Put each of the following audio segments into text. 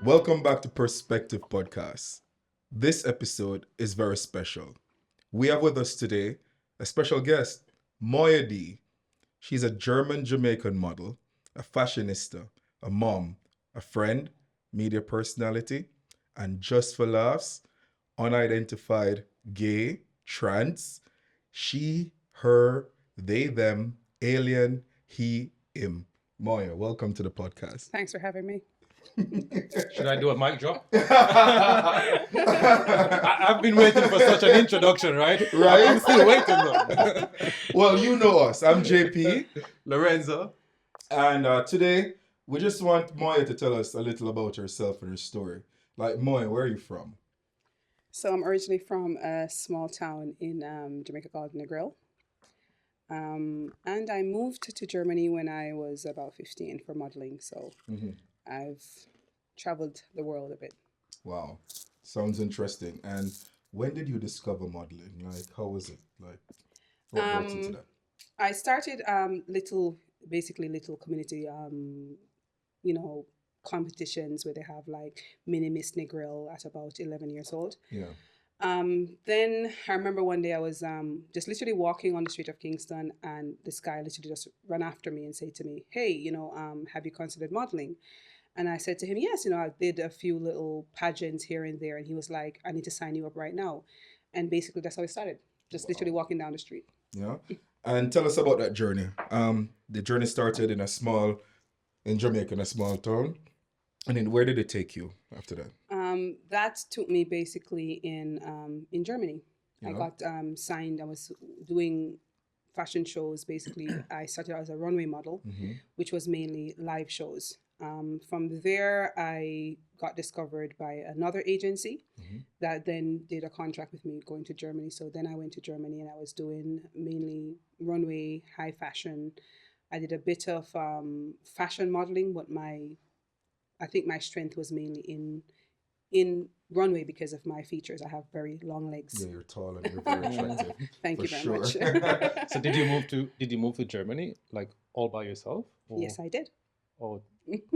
Welcome back to Per-spec-tiv podcast. This episode is very special. We have with us today a special guest, Moya D. She's a German Jamaican model, a fashionista, a mom, a friend, media personality, and just for laughs, unidentified, gay, trans, she, her, they, them, alien, he, him. Moya, welcome to the podcast. Thanks for having me. Should I do a mic drop? I've been waiting for such an introduction, right? Right? I'm still waiting though. Well, you know us. I'm JP. Lorenzo. And today, we just want Moya to tell us a little about herself and her story. Like, Moya, where are you from? So I'm originally from a small town in Jamaica called Negril. And I moved to Germany when I was about 15 for modeling. So I've traveled the world a bit. Wow. Sounds interesting. And when did you discover modeling? Like, how was it? Like, what brought you to that? I started little community, competitions where they have like mini Miss Negril at about 11 years old. Yeah. Then I remember one day I was just literally walking on the street of Kingston, and this guy literally just ran after me and said to me, "Hey, have you considered modeling?" And I said to him, "Yes, I did a few little pageants here and there." And he was like, "I need to sign you up right now." And basically that's how it started. Just literally walking down the street. Yeah. And tell us about that journey. The journey started in Jamaica, in a small town. And then where did it take you after that? That took me basically in Germany. Yeah. I got signed. I was doing fashion shows. Basically, I started as a runway model, which was mainly live shows. From there, I got discovered by another agency that then did a contract with me going to Germany. So then I went to Germany and I was doing mainly runway, high fashion. I did a bit of fashion modeling, but I think my strength was mainly in runway because of my features. I have very long legs. Yeah, you're tall and you're very attractive. Thank you very much. So did you move to Germany like all by yourself? Or, Yes, I did. Oh,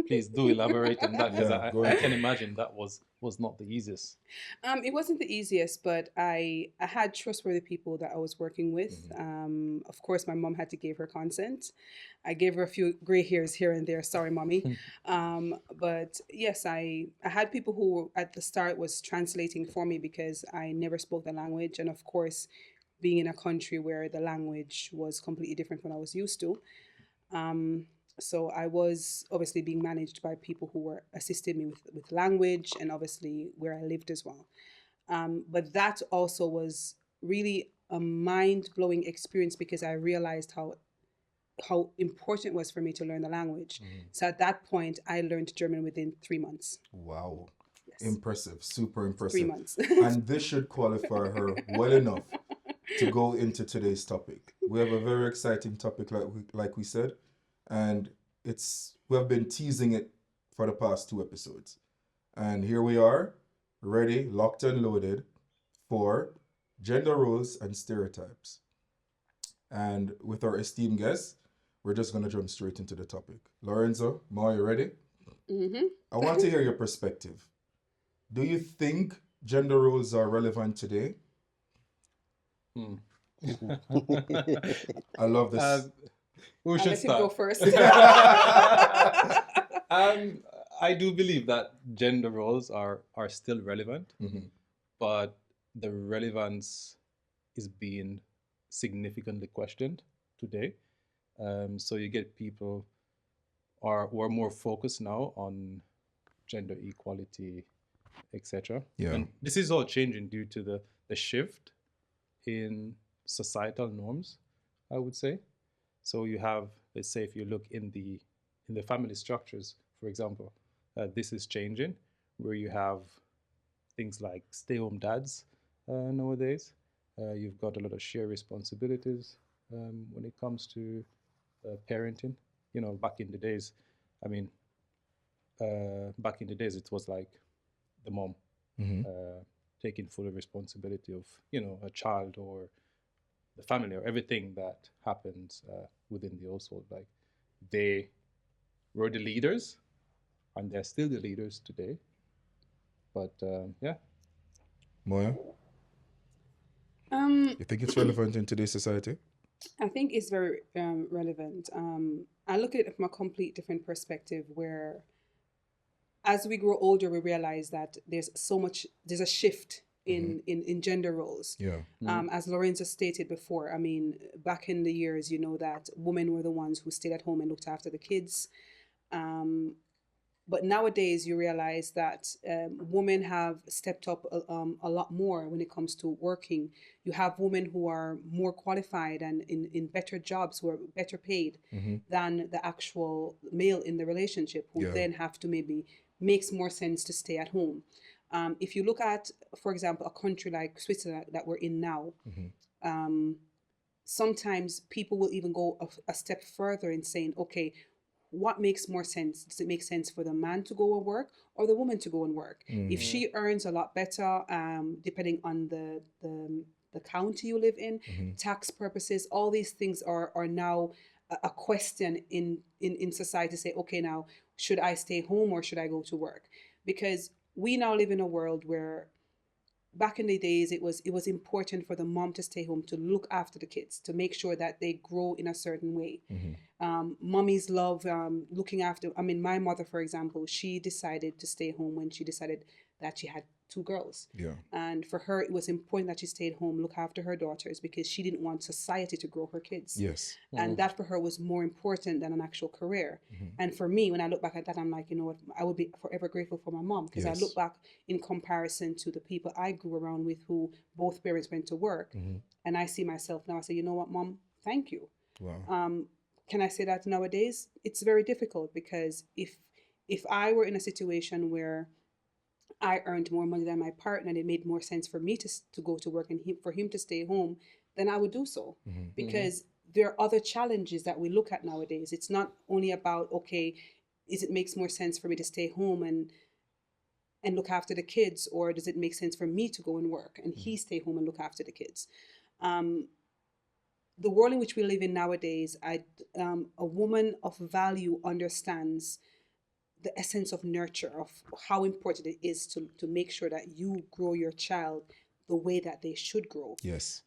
please do elaborate on that, because Yeah, I can imagine that was not the easiest. It wasn't the easiest, but I had trustworthy people that I was working with. Of course, my mom had to give her consent. I gave her a few gray hairs here and there. Sorry, mommy. But yes, I had people who at the start was translating for me because I never spoke the language. And of course, being in a country where the language was completely different from what I was used to. So I was obviously being managed by people who were assisting me with language and obviously where I lived as well. But that also was really a mind-blowing experience because I realized how important it was for me to learn the language. So at that point, I learned German within 3 months. Wow. Yes. Impressive. Super impressive. 3 months. And this should qualify her well enough to go into today's topic. We have a very exciting topic, like we said, and we have been teasing it for the past 2 episodes. And here we are, ready, locked and loaded for gender roles and stereotypes. And with our esteemed guests, we're just going to jump straight into the topic. Lorenzo, Ma, you ready? I want to hear your perspective. Do you think gender roles are relevant today? I love this. Who should Let him go start? first. I do believe that gender roles are still relevant, but the relevance is being significantly questioned today. So you get people who are more focused now on gender equality, etc. Yeah. And this is all changing due to the shift in societal norms, I would say. So you have, let's say, if you look in the family structures, for example, this is changing, where you have things like stay-home dads nowadays. You've got a lot of shared responsibilities when it comes to parenting. Back in the days, it was like the mom taking full responsibility of, a child or the family or everything that happens within the household. Like, they were the leaders, and they're still the leaders today. But yeah, Moya, Um, you think it's relevant in today's society? I think it's very relevant. I look at it from a complete different perspective where as we grow older, we realize that there's a shift in gender roles. Yeah. As Lorenzo stated before, I mean, back in the years, you know that women were the ones who stayed at home and looked after the kids. But nowadays, you realize that women have stepped up a lot more when it comes to working. You have women who are more qualified and in better jobs, who are better paid than the actual male in the relationship, who Yeah. then have to maybe makes more sense to stay at home. If you look at, for example, a country like Switzerland that we're in now, sometimes people will even go a step further in saying, okay, what makes more sense? Does it make sense for the man to go and work or the woman to go and work? If she earns a lot better, depending on the county you live in, tax purposes, all these things are now a question in society. Say, okay, now should I stay home or should I go to work? Because we now live in a world where back in the days it was important for the mom to stay home to look after the kids, to make sure that they grow in a certain way. Mummies love looking after. I mean, my mother, for example, she decided to stay home when she decided that she had 2 girls. Yeah. And for her, it was important that she stayed home, look after her daughters, because she didn't want society to grow her kids. Yes. And that for her was more important than an actual career. And for me, when I look back at that, I'm like, you know what, I would be forever grateful for my mom, because Yes. I look back in comparison to the people I grew around with who both parents went to work. And I see myself now, I say, you know what, mom, thank you. Wow. Can I say that nowadays? It's very difficult, because if I were in a situation where I earned more money than my partner and it made more sense for me to go to work and for him to stay home, then I would do so. Because there are other challenges that we look at nowadays. It's not only about, okay, it makes more sense for me to stay home and look after the kids, or does it make sense for me to go and work and he stay home and look after the kids? The world in which we live in nowadays, a woman of value understands the essence of nurture, of how important it is to make sure that you grow your child the way that they should grow. Yes.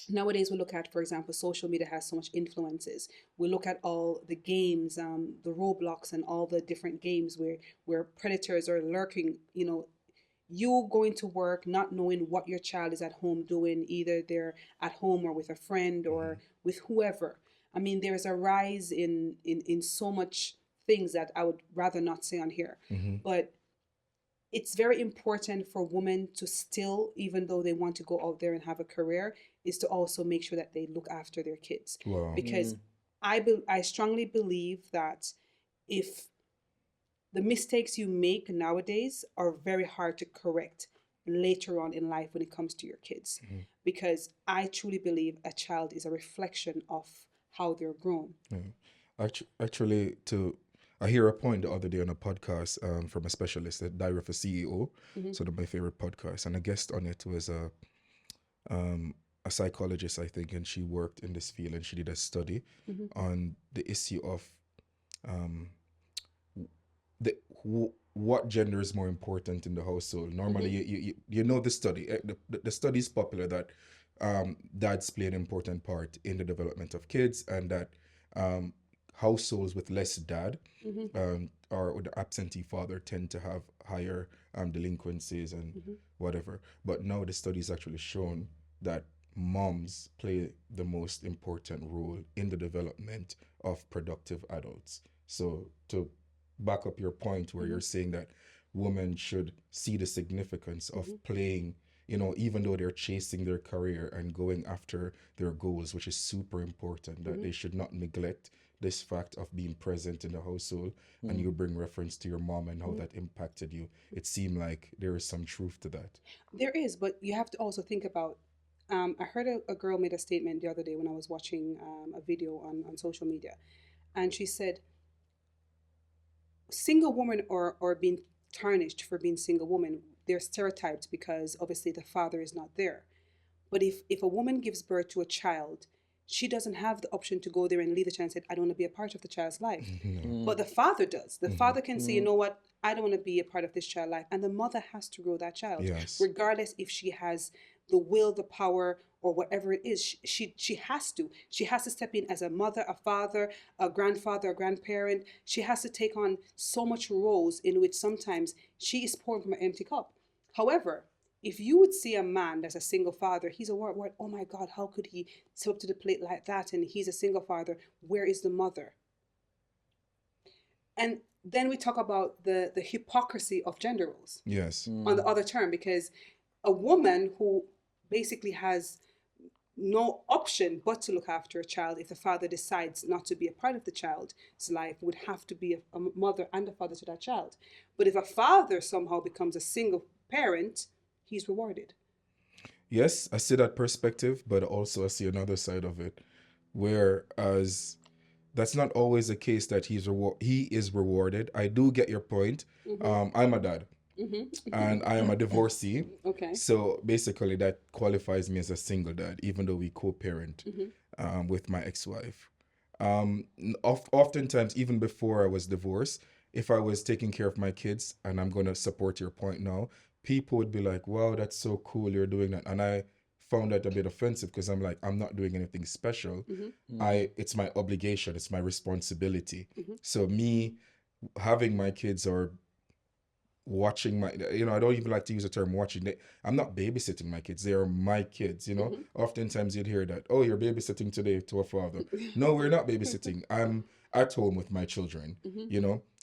Nowadays, we look at, for example, social media has so much influences. We look at all the games, the Roblox and all the different games where predators are lurking. You know, you going to work not knowing what your child is at home doing, either they're at home or with a friend or with whoever. I mean, there is a rise in so much things that I would rather not say on here. But it's very important for women to still, even though they want to go out there and have a career, is to also make sure that they look after their kids. Wow. Because I strongly believe that if the mistakes you make nowadays are very hard to correct later on in life when it comes to your kids. Because I truly believe a child is a reflection of how they're grown. Actually, I hear a point the other day on a podcast from a specialist, a Diary of a CEO, so one of my favorite podcasts, and a guest on it was a psychologist, I think, and she worked in this field, and she did a study on the issue of what gender is more important in the household. Normally, you know the study. The study is popular that dads play an important part in the development of kids, and that households with less dad or the absentee father tend to have higher delinquencies and whatever. But now the study is actually shown that moms play the most important role in the development of productive adults. So to back up your point where you're saying that women should see the significance of playing, you know, even though they're chasing their career and going after their goals, which is super important, that they should not neglect this fact of being present in the household. And you bring reference to your mom and how that impacted you. It seemed like there is some truth to that. There is, but you have to also think about, I heard a girl made a statement the other day when I was watching a video on social media. And she said, single woman or being tarnished for being single woman, they're stereotyped because obviously the father is not there. But if a woman gives birth to a child, she doesn't have the option to go there and leave the child and say, I don't want to be a part of the child's life. But the father does. The father can say, you know what, I don't want to be a part of this child life. And the mother has to grow that child, Yes. regardless if she has the will, the power, or whatever it is. She has to. She has to step in as a mother, a father, a grandfather, a grandparent. She has to take on so much roles in which sometimes she is pouring from an empty cup. However, if you would see a man that's a single father, he's a word, oh my God, how could he step up to the plate like that? And he's a single father. Where is the mother? And then we talk about the hypocrisy of gender roles. Yes. On the other term, because a woman who basically has no option but to look after a child, if the father decides not to be a part of the child's life, would have to be a mother and a father to that child. But if a father somehow becomes a single parent, he's rewarded. Yes, I see that perspective, but also I see another side of it, whereas that's not always the case that he is rewarded. I do get your point. I'm a dad, and I am a divorcee. Okay. So basically, that qualifies me as a single dad, even though we co-parent with my ex-wife. Oftentimes, even before I was divorced, if I was taking care of my kids, and I'm going to support your point now, people would be like, wow, that's so cool, you're doing that. And I found that a bit offensive because I'm like, I'm not doing anything special. It's my obligation, it's my responsibility. So me having my kids or watching my, I don't even like to use the term watching. I'm not babysitting my kids. They are my kids, Oftentimes you'd hear that, oh, you're babysitting today to a father. No, we're not babysitting. I'm at home with my children,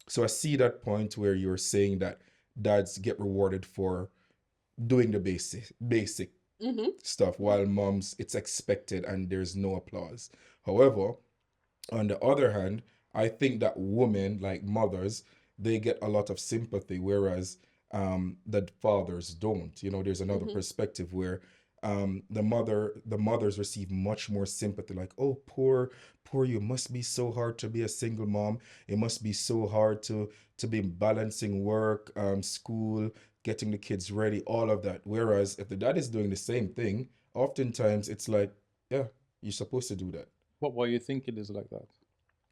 So I see that point where you're saying that dads get rewarded for doing the basic stuff, while moms, it's expected and there's no applause. However, on the other hand, I think that women, like mothers, they get a lot of sympathy, whereas the fathers don't. There's another perspective where the mothers receive much more sympathy, like, oh, poor, you must be so hard to be a single mom. It must be so hard to be balancing work, school, getting the kids ready, all of that. Whereas if the dad is doing the same thing, oftentimes it's like, yeah, you're supposed to do that. Why you think it is like that?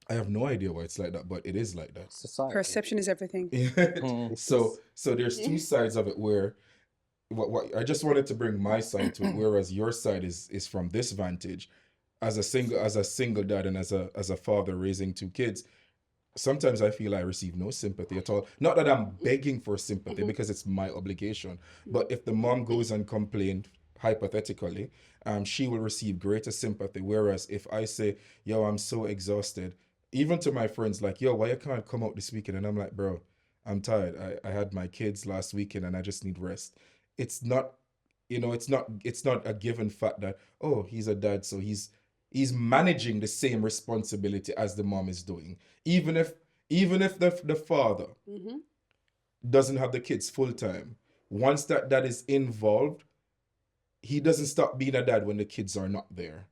I have no idea why it's like that, but it is like that. Society. Perception is everything. So there's two sides of it where what I just wanted to bring my side to it, whereas your side is from this vantage, as a single dad and as a father raising two kids. Sometimes I feel I receive no sympathy at all. Not that I'm begging for sympathy because it's my obligation, but if the mom goes and complains, hypothetically, she will receive greater sympathy. Whereas if I say, yo, I'm so exhausted, even to my friends, like, yo, why you can't come out this weekend? And I'm like, bro, I'm tired. I had my kids last weekend and I just need rest. It's not, it's not a given fact that, oh, he's a dad, so he's managing the same responsibility as the mom is doing. Even if the father doesn't have the kids full time, once that dad is involved, he doesn't stop being a dad when the kids are not there.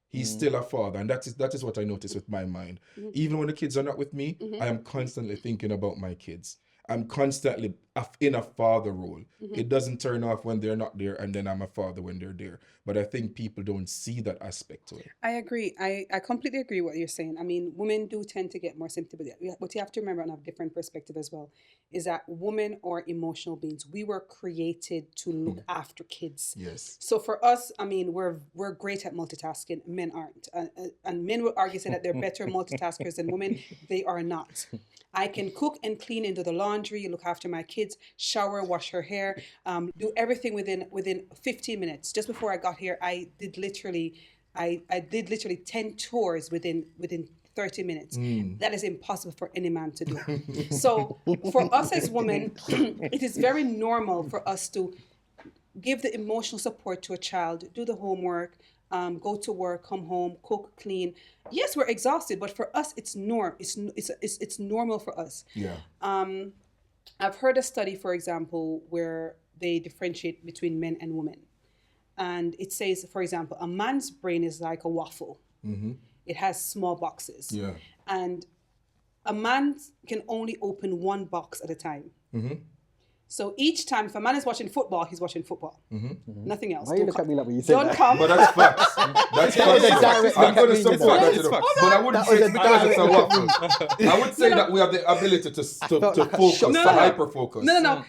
He's still a father, and that is what I notice with my mind. Even when the kids are not with me, I am constantly thinking about my kids. I'm constantly in a father role. It doesn't turn off when they're not there, and then I'm a father when they're there. But I think people don't see that aspect to it. I agree. I completely agree with what you're saying. I mean, women do tend to get more sympathy. But you have to remember, and have a different perspective as well, is that women are emotional beings. We were created to look after kids. Yes. So for us, I mean, we're great at multitasking. Men aren't. And men will argue say that they're better multitaskers than women. They are not. I can cook and clean and do the laundry, look after my kids, shower, wash her hair, do everything within 15 minutes. Just before I got here, I did literally 10 tours within 30 minutes. That is impossible for any man to do. So for us as women, it is very normal for us to give the emotional support to a child, do the homework, go to work, come home, cook, clean. Yes, we're exhausted, but for us, it's normal for us. Yeah. I've heard a study, for example, where they differentiate between men and women. And it says, for example, a man's brain is like a waffle. It has small boxes. Yeah. And a man can only open one box at a time. So each time, if a man is watching football, he's watching football. Nothing else. Why you Don't look at come. me like when you say Don't that? come. But that's facts. That's That was a facts. direct I'm going to look at me, support that, you know. but I wouldn't That was say a it's because it's a direct waffle. I would say that we have the ability to felt like a focus, shot. to No. hyper focus. No.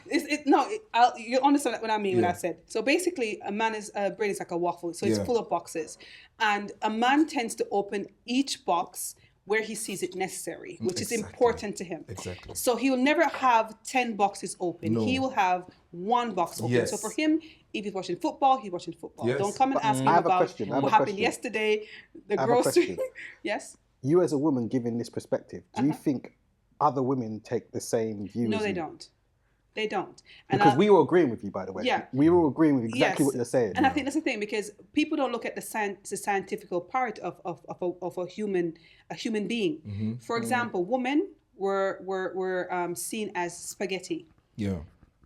You understand what I mean when I said. So basically, a man's brain is like a waffle. So it's Yeah. full of boxes. And a man tends to open each box where he sees it necessary, which is Exactly. important to him. Exactly. So he will never have 10 boxes open. No. He will have one box open. Yes. So for him, if he's watching football, he's watching football. Yes. Don't come and ask him I have a about question, I have what a happened question. yesterday, the I have a grocery. question. Yes? You as a woman giving this perspective, do you think other women take the same view No, as they you? don't. They don't. And Because we were agreeing with you, by the way. Yeah. We were agreeing with exactly Yes. what you're saying. And I think that's the thing, because people don't look at the scientific part of a human being. For example, women were seen as spaghetti. Yeah.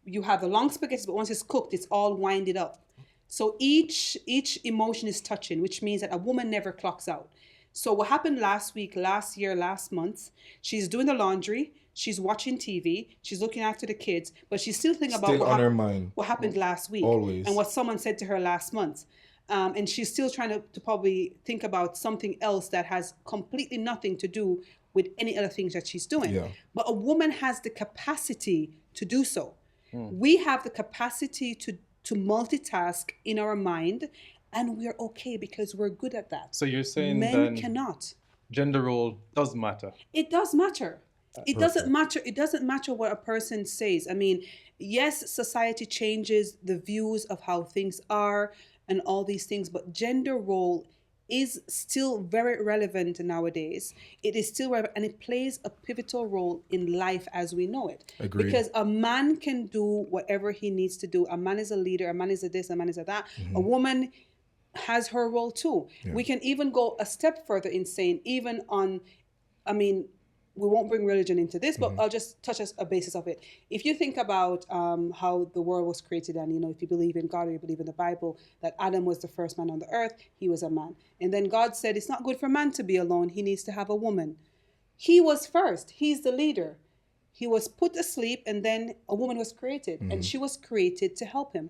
You have the long spaghetti, but once it's cooked, it's all winded up. So each emotion is touching, which means that a woman never clocks out. So what happened last week, last year, last month, she's doing the laundry, she's watching TV, she's looking after the kids, but she's still thinking about Still on her mind. what happened last week. Always. And what someone said to her last month. And she's still trying to probably think about something else that has completely nothing to do with any other things that she's doing. Yeah. But a woman has the capacity to do so. We have the capacity to multitask in our mind, and we're okay because we're good at that. So you're saying Men then cannot. gender role does matter. It does matter. It doesn't matter. It doesn't matter what a person says. I mean, yes, society changes the views of how things are and all these things, but gender role is still very relevant nowadays. It is still relevant, and it plays a pivotal role in life as we know it. Agreed. Because a man can do whatever he needs to do. A man is a leader. A man is a this. A man is a that. A woman has her role too. Yeah. We can even go a step further in saying, even on, I mean, we won't bring religion into this, but I'll just touch a basis of it. If you think about how the world was created, and, you know, if you believe in God or you believe in the Bible, that Adam was the first man on the earth, he was a man. And then God said, it's not good for man to be alone. He needs to have a woman. He was first. He's the leader. He was put asleep, and then a woman was created, and she was created to help him.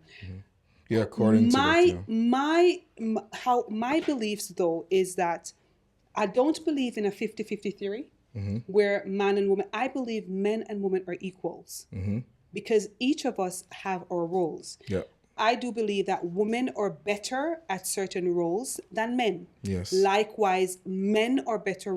Yeah, according to that, yeah. My beliefs, though, is that I don't believe in a 50-50 theory where man and woman. I believe men and women are equals because each of us have our roles. Yeah. I do believe that women are better at certain roles than men. Yes. Likewise, men are better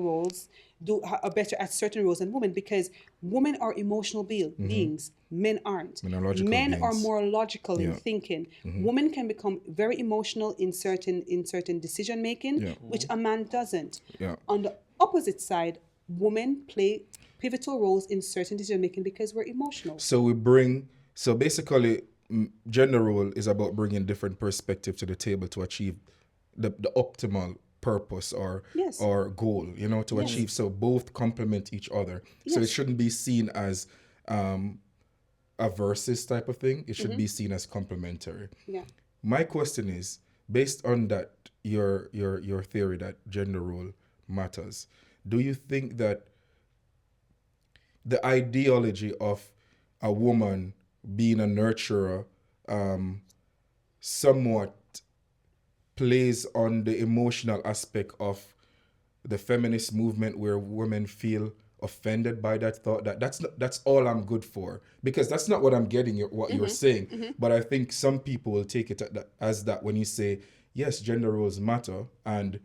at certain roles than women, because women are emotional beings. Men aren't. Men are logical Men are beings. more logical in Yeah. thinking. Women can become very emotional in certain decision making, Yeah. which a man doesn't. Yeah. On the opposite side, women play pivotal roles in certain decision making because we're emotional. So basically, gender role is about bringing different perspective to the table to achieve the optimal purpose or Yes. or goal, you know, to achieve. So both complement each other. So it Yes. shouldn't be seen as a versus type of thing. It should be seen as complementary. Yeah. My question is, based on that, your theory that gender role matters, do you think that the ideology of a woman being a nurturer somewhat plays on the emotional aspect of the feminist movement, where women feel offended by that thought, that's all I'm good for? Because that's not what I'm getting, what you're saying. But I think some people will take it as that when you say, yes, gender roles matter, and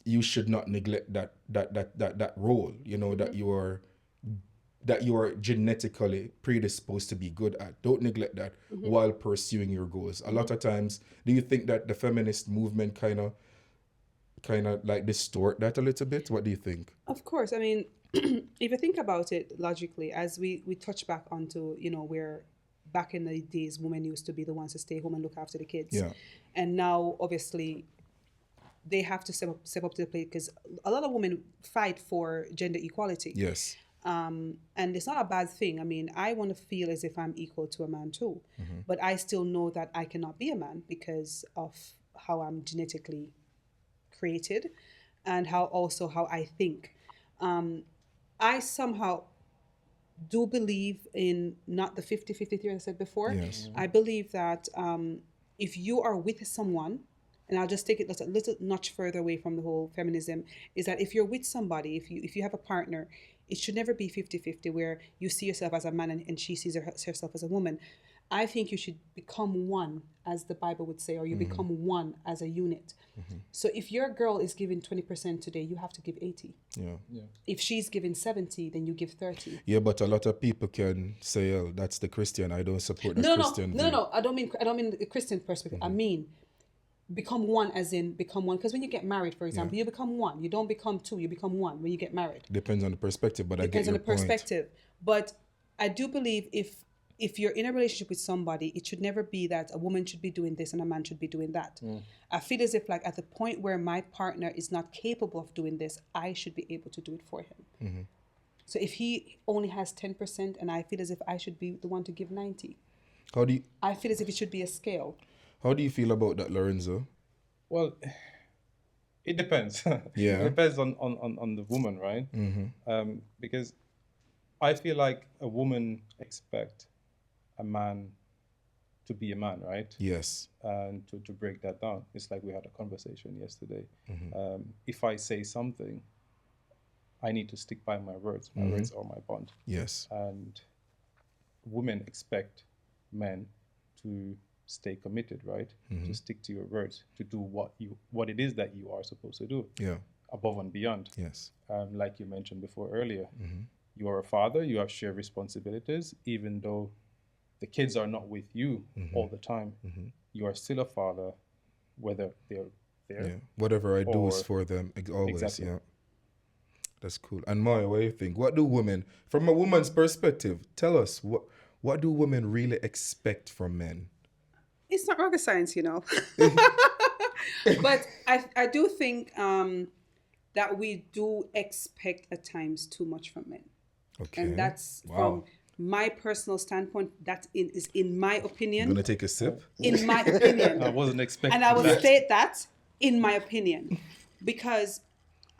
you should not neglect that role, you know, that you are genetically predisposed to be good at. Don't neglect that while pursuing your goals. A lot of times, do you think that the feminist movement kind of like distort that a little bit? What do you think? Of course. I mean, if you think about it logically, as we touch back onto, you know, where back in the days, women used to be the ones to stay home and look after the kids. Yeah. And now, obviously, they have to step up to the plate, because a lot of women fight for gender equality. Yes. And it's not a bad thing. I mean, I want to feel as if I'm equal to a man too. But I still know that I cannot be a man because of how I'm genetically created and how I think. I somehow do believe in not the 50-50 theory I said before. Yes. I believe that if you are with someone, and I'll just take it a little notch further away from the whole feminism, is that if you're with somebody, if you have a partner, it should never be 50-50 where you see yourself as a man and she sees herself as a woman. I think you should become one, as the Bible would say, or you become one as a unit. So if your girl is giving 20% today, you have to give 80. Yeah. If she's giving 70, then you give 30. Yeah, but a lot of people can say, "Oh, that's the Christian. I don't support the Christian view." No. I don't mean the Christian perspective. I mean become one, as in become one. Because when you get married, for example, you become one. You don't become two. You become one when you get married. Depends on the perspective, but I get Depends your on the point. perspective. But I do believe if you're in a relationship with somebody, it should never be that a woman should be doing this and a man should be doing that. I feel as if, like, at the point where my partner is not capable of doing this, I should be able to do it for him. So if he only has 10%, and I feel as if I should be the one to give 90, I feel as if it should be a scale. How do you feel about that, Lorenzo? Well, it depends. Yeah. It depends on the woman, right? Because I feel like a woman expect a man to be a man, right? Yes. And to break that down, it's like we had a conversation yesterday. If I say something, I need to stick by my words. My words are my bond. Yes. And women expect men to stay committed, right? To stick to your words, to do what it is that you are supposed to do. Yeah. Above and beyond. Yes. Like you mentioned before earlier, you are a father. You have shared responsibilities, even though the kids are not with you all the time. You are still a father, whether they're there. Yeah. Whatever I do is or- for them always. Exactly. Yeah. That's cool. And Moya, what do you think? What do women, from a woman's perspective, tell us what do women really expect from men? It's not rocket science, you know. But I do think that we do expect at times too much from men. Okay. And that's Wow. from my personal standpoint. That is in my You opinion. gonna take a sip? In my opinion. I wasn't expecting And I will that. state that in my opinion, because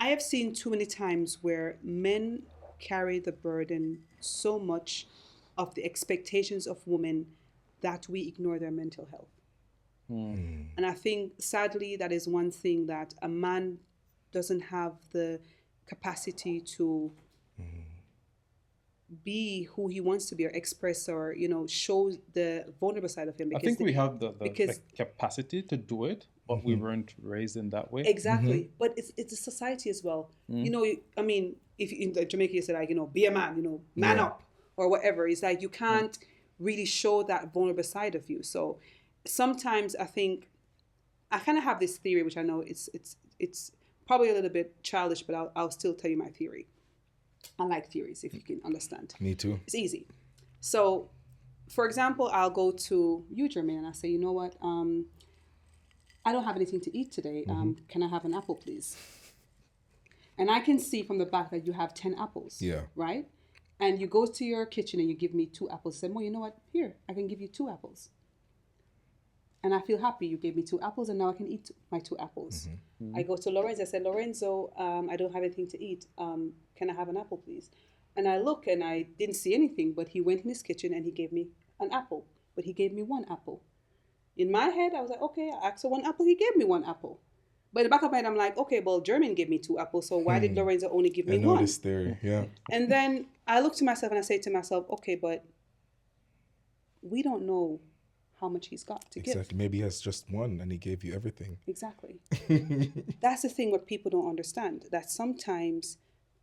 I have seen too many times where men carry the burden so much of the expectations of women that we ignore their mental health. And I think, sadly, that is one thing that a man doesn't have the capacity to be who he wants to be, or express, or, you know, show the vulnerable side of him. I think we have the because- capacity to do it, but we weren't raised in that way. Exactly. But it's a society as well. You know, I mean, if in Jamaica you say, like, you know, be a man, you know, man Yeah. up or whatever. It's like you can't really show that vulnerable side of you. So sometimes I think I kind of have this theory, which I know it's probably a little bit childish, but I'll still tell you my theory. I like theories, if you can understand. Me too. It's easy. So, for example, I'll go to you, Jermaine, and I say, you know what? I don't have anything to eat today. Can I have an apple, please? And I can see from the back that you have 10 apples. Yeah. Right? And you go to your kitchen and you give me 2 apples. Say, well, you know what? Here, I can give you 2 apples. And I feel happy you gave me 2 apples, and now I can eat my 2 apples. I go to Lorenzo. I said, Lorenzo, I don't have anything to eat. Can I have an apple, please? And I look, and I didn't see anything, but he went in his kitchen and he gave me an apple. But he gave me 1 apple. In my head, I was like, okay, I asked for 1 apple. He gave me 1 apple. But in the back of my head, I'm like, okay, well, Jermaine gave me 2 apples, so why did Lorenzo only give me I know 1? this theory. Yeah. And then I look to myself and I say to myself, okay, but we don't know how much he's got to Exactly. give. Maybe he has just 1 and he gave you everything. Exactly. That's the thing what people don't understand, that sometimes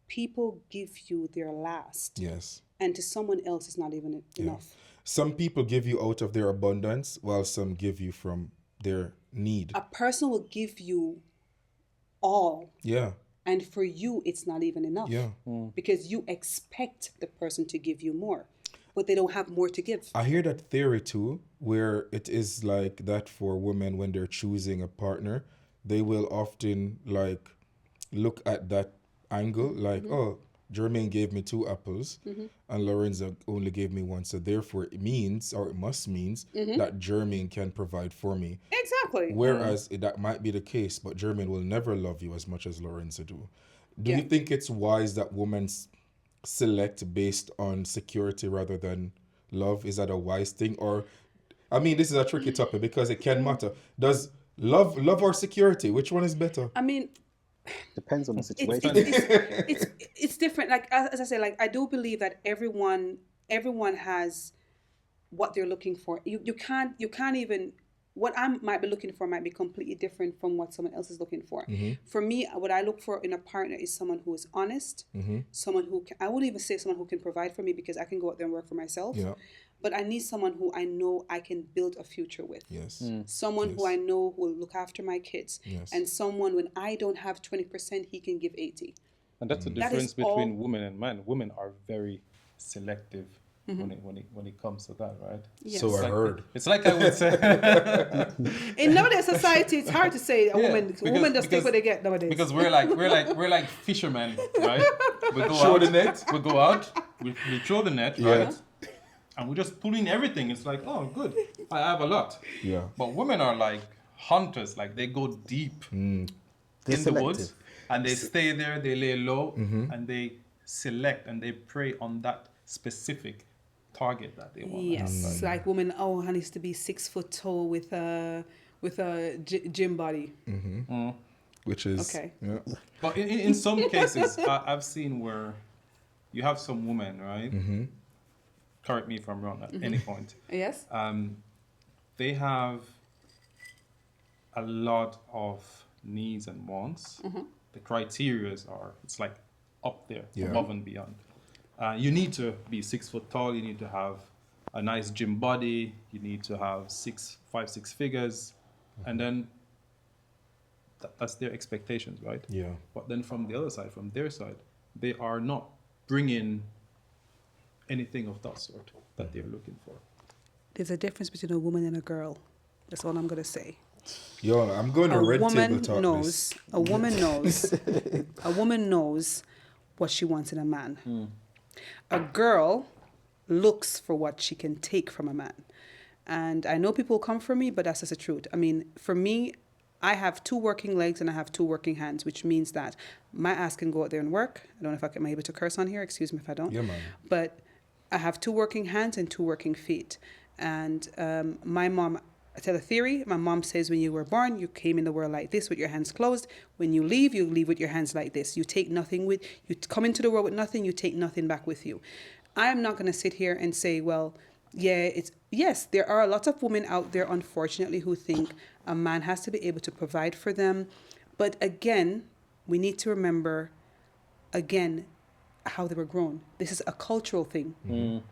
people give you their last, Yes. and to someone else it's not even enough. Some people give you out of their abundance, while some give you from their need. A person will give you all, Yeah. and for you it's not even enough. Yeah. Because you expect the person to give you more, but they don't have more to give. I hear that theory too, where it is like that for women when they're choosing a partner, they will often like look at that angle, like, oh, Jermaine gave me 2 apples and Lorenzo only gave me 1. So therefore it means, or it must means, that Jermaine can provide for me. Exactly. Whereas that might be the case, but Jermaine will never love you as much as Lorenzo do. Do you Yeah. think it's wise that women select based on security rather than love? Is that a wise thing? Or, I mean, this is a tricky topic because it can matter. Does love or security? Which one is better? I mean, Depends on the it's situation. it's different. Like as I say, like I do believe that everyone has what they're looking for. You can't even what I might be looking for might be completely different from what someone else is looking for. For me, what I look for in a partner is someone who is honest, someone who I wouldn't even say someone who can provide for me because I can go out there and work for myself. Yeah. But I need someone who I know I can build a future with. Yes. Someone who I know will look after my kids. Yes. And someone when I don't have 20%, he can give 80. And that's the That is difference between all- women and men. Women are very selective when it comes to that, right? Yes. So I Like- heard. It's like I would say. In nowadays society, it's hard to say a woman just take what they get nowadays. Because we're like fishermen, right? We go Throw out, the net. We go out, we throw the net, Yeah. right? And we just pull in everything. It's like, oh, good, I have a lot. Yeah. But women are like hunters, like they go deep in the selective. woods and they stay there, they lay low, and they select and they prey on that specific target that they want. Yes, like women. Oh, I needs to be 6 foot tall with a gym body. Which is Okay. Yeah. But in some cases, I've seen where you have some women, right? Correct me if I'm wrong at any point. Yes. They have a lot of needs and wants. The criterias are, it's like up there, Yeah. above and beyond. You need to be 6 foot tall. You need to have a nice gym body. You need to have 5, 6 figures. And then that's their expectations, right? Yeah. But then from the other side, from their side, they are not bringing anything of that sort that they're looking for. There's a difference between a woman and a girl. That's all I'm gonna say. Yo, I'm going to A red woman table talk knows. this. A woman knows. A woman knows what she wants in a man. A girl looks for what she can take from a man. And I know people come for me, but that's just the truth. I mean, for me, I have 2 working legs and I have 2 working hands, which means that my ass can go out there and work. I don't know if I'm able to curse on here. Excuse me if I don't. Yeah, man. But I have 2 working hands and 2 working feet. And my mom, I tell a theory. My mom says when you were born, you came in the world like this with your hands closed. When you leave with your hands like this. You take nothing with, you come into the world with nothing, you take nothing back with you. I am not going to sit here and say, well, yes, there are a lot of women out there, unfortunately, who think a man has to be able to provide for them. But again, we need to remember, how they were grown. This is a cultural thing.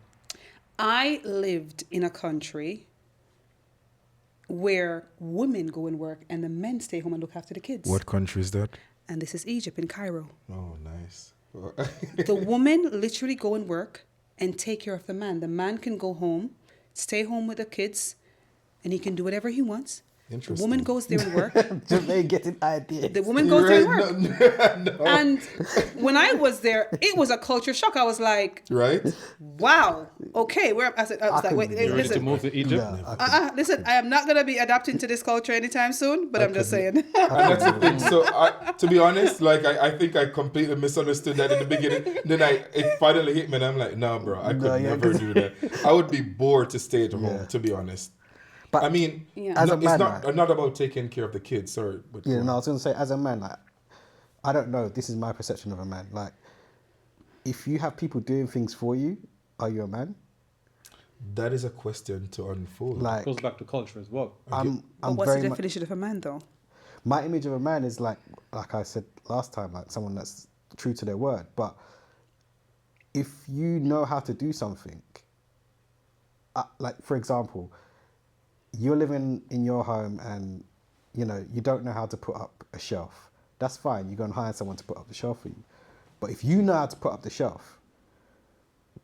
I lived in a country where women go and work and the men stay home and look after the kids. What country is that? And this is Egypt, in Cairo. Oh, nice. The woman literally go and work and take care of the man. The man can go home, stay home with the kids, and he can do whatever he wants. The Interesting. woman goes there and work. Jermaine getting ideas. The woman goes there and Right, work. no. And when I was there, it was a culture shock. I was like, Right? wow, okay. I was like, wait, You ready to listen. move to Egypt? Listen, I am not going to be adapting to this culture anytime soon, but I'm just saying. And that's the thing. So, to be honest, like I think I completely misunderstood that in the beginning. Then it finally hit me, and I'm like, no, bro, I could never do that. I would be bored to stay at home, to be honest. But I mean, Yeah. as a it's man, not about taking care of the kids. Sorry, but yeah, no, I was going to say, as a man, like, I don't know. This is my perception of a man. Like, if you have people doing things for you, are you a man? that is a question to unfold. Like, Goes back to culture as well. I'm What's the very much. definition of a man, though? My image of a man is like I said last time, like someone that's true to their word. But if you know how to do something, like for example, you're living in your home and you don't know how to put up a shelf. That's fine. You go and hire someone to put up the shelf for you. But if you know how to put up the shelf,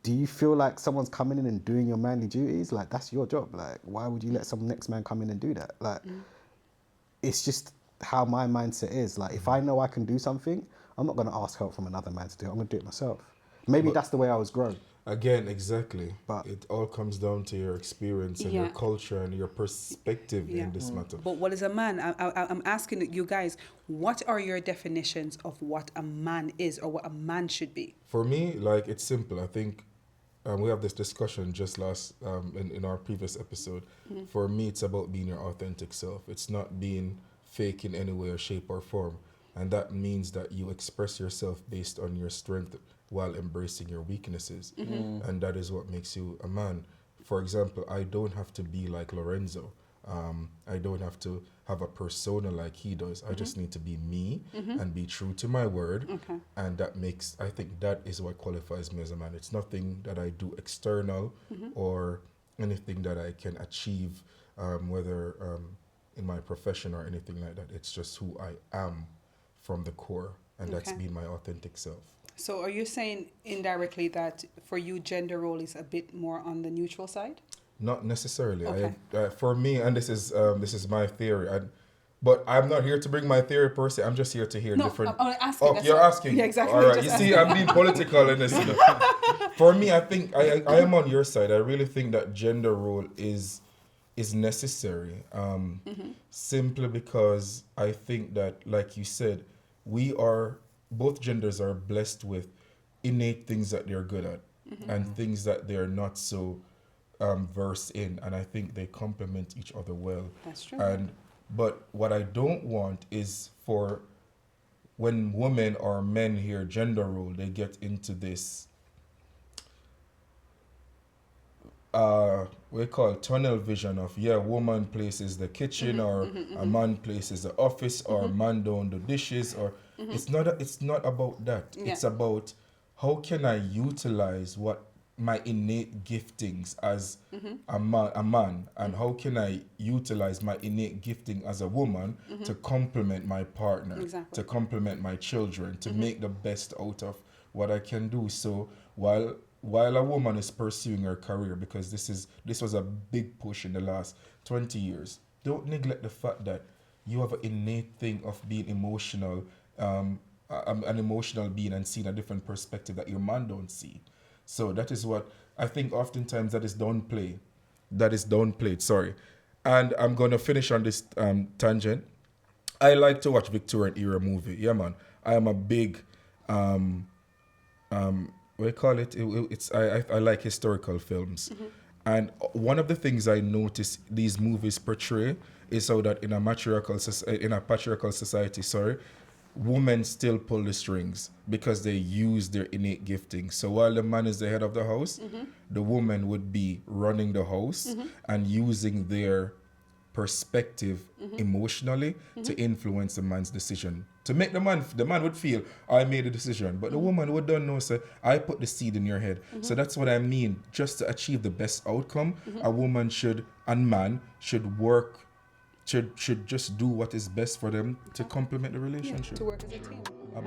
do you feel like someone's coming in and doing your manly duties? Like, that's your job. Like, why would you let some next man come in and do that? Like, it's just how my mindset is. Like, if I know I can do something, I'm not going to ask help from another man to do it. I'm going to do it myself. Maybe that's the way I was grown. Again, exactly. But- It all comes down to your experience and your Yeah. culture and your perspective Yeah. in this matter. But what is a man? I'm asking you guys, what are your definitions of what a man is or what a man should be? For me, like, it's simple. I think we have this discussion just in our previous episode. For me, it's about being your authentic self. It's not being fake in any way or shape or form. And that means that you express yourself based on your strength while embracing your weaknesses. And that is what makes you a man. For example, I don't have to be like Lorenzo. I don't have to have a persona like he does. I just need to be me and be true to my word. Okay. And I think that is what qualifies me as a man. It's nothing that I do external or anything that I can achieve, whether in my profession or anything like that. It's just who I am from the core, and that's Okay. being my authentic self. So are you saying indirectly that for you, gender role is a bit more on the neutral side? Not necessarily. Okay. For me, and this is my theory. But I'm not here to bring my theory per se. I'm just here to hear No, different. I'm asking. Oh, that's you're all. asking. Yeah, exactly. All right. just You see, asking. I'm being political in this. For me, I think I am on your side. I really think that gender role is necessary. Simply because I think that, like you said, both genders are blessed with innate things that they're good at and things that they're not so versed in, and I think they complement each other well. That's true. But what I don't want is for when women or men hear gender role, they get into this we call it tunnel vision of, woman places the kitchen or a man places the office or a man don't do dishes or it's not about that. Yeah. It's about how can I utilize what my innate giftings as a man and how can I utilize my innate gifting as a woman to complement my partner, Exactly. to complement my children, to make the best out of what I can do. So while a woman is pursuing her career, because this was a big push in the last 20 years, don't neglect the fact that you have an innate thing of being emotional, an emotional being and seeing a different perspective that your man don't see. So that is what I think oftentimes that is downplayed. Sorry. And I'm going to finish on this tangent. I like to watch Victorian era movie. Yeah, man. I am a big what do you call it? I like historical films. And one of the things I notice these movies portray is how that in a patriarchal society, women still pull the strings because they use their innate gifting. So while the man is the head of the house, the woman would be running the house and using their perspective emotionally to influence the man's decision. To make the man would feel, I made a decision. But the woman would don't know, I put the seed in your head. So that's what I mean. Just to achieve the best outcome, a woman and man should work, should just do what is best for them to complement the relationship. To work as a team. Um,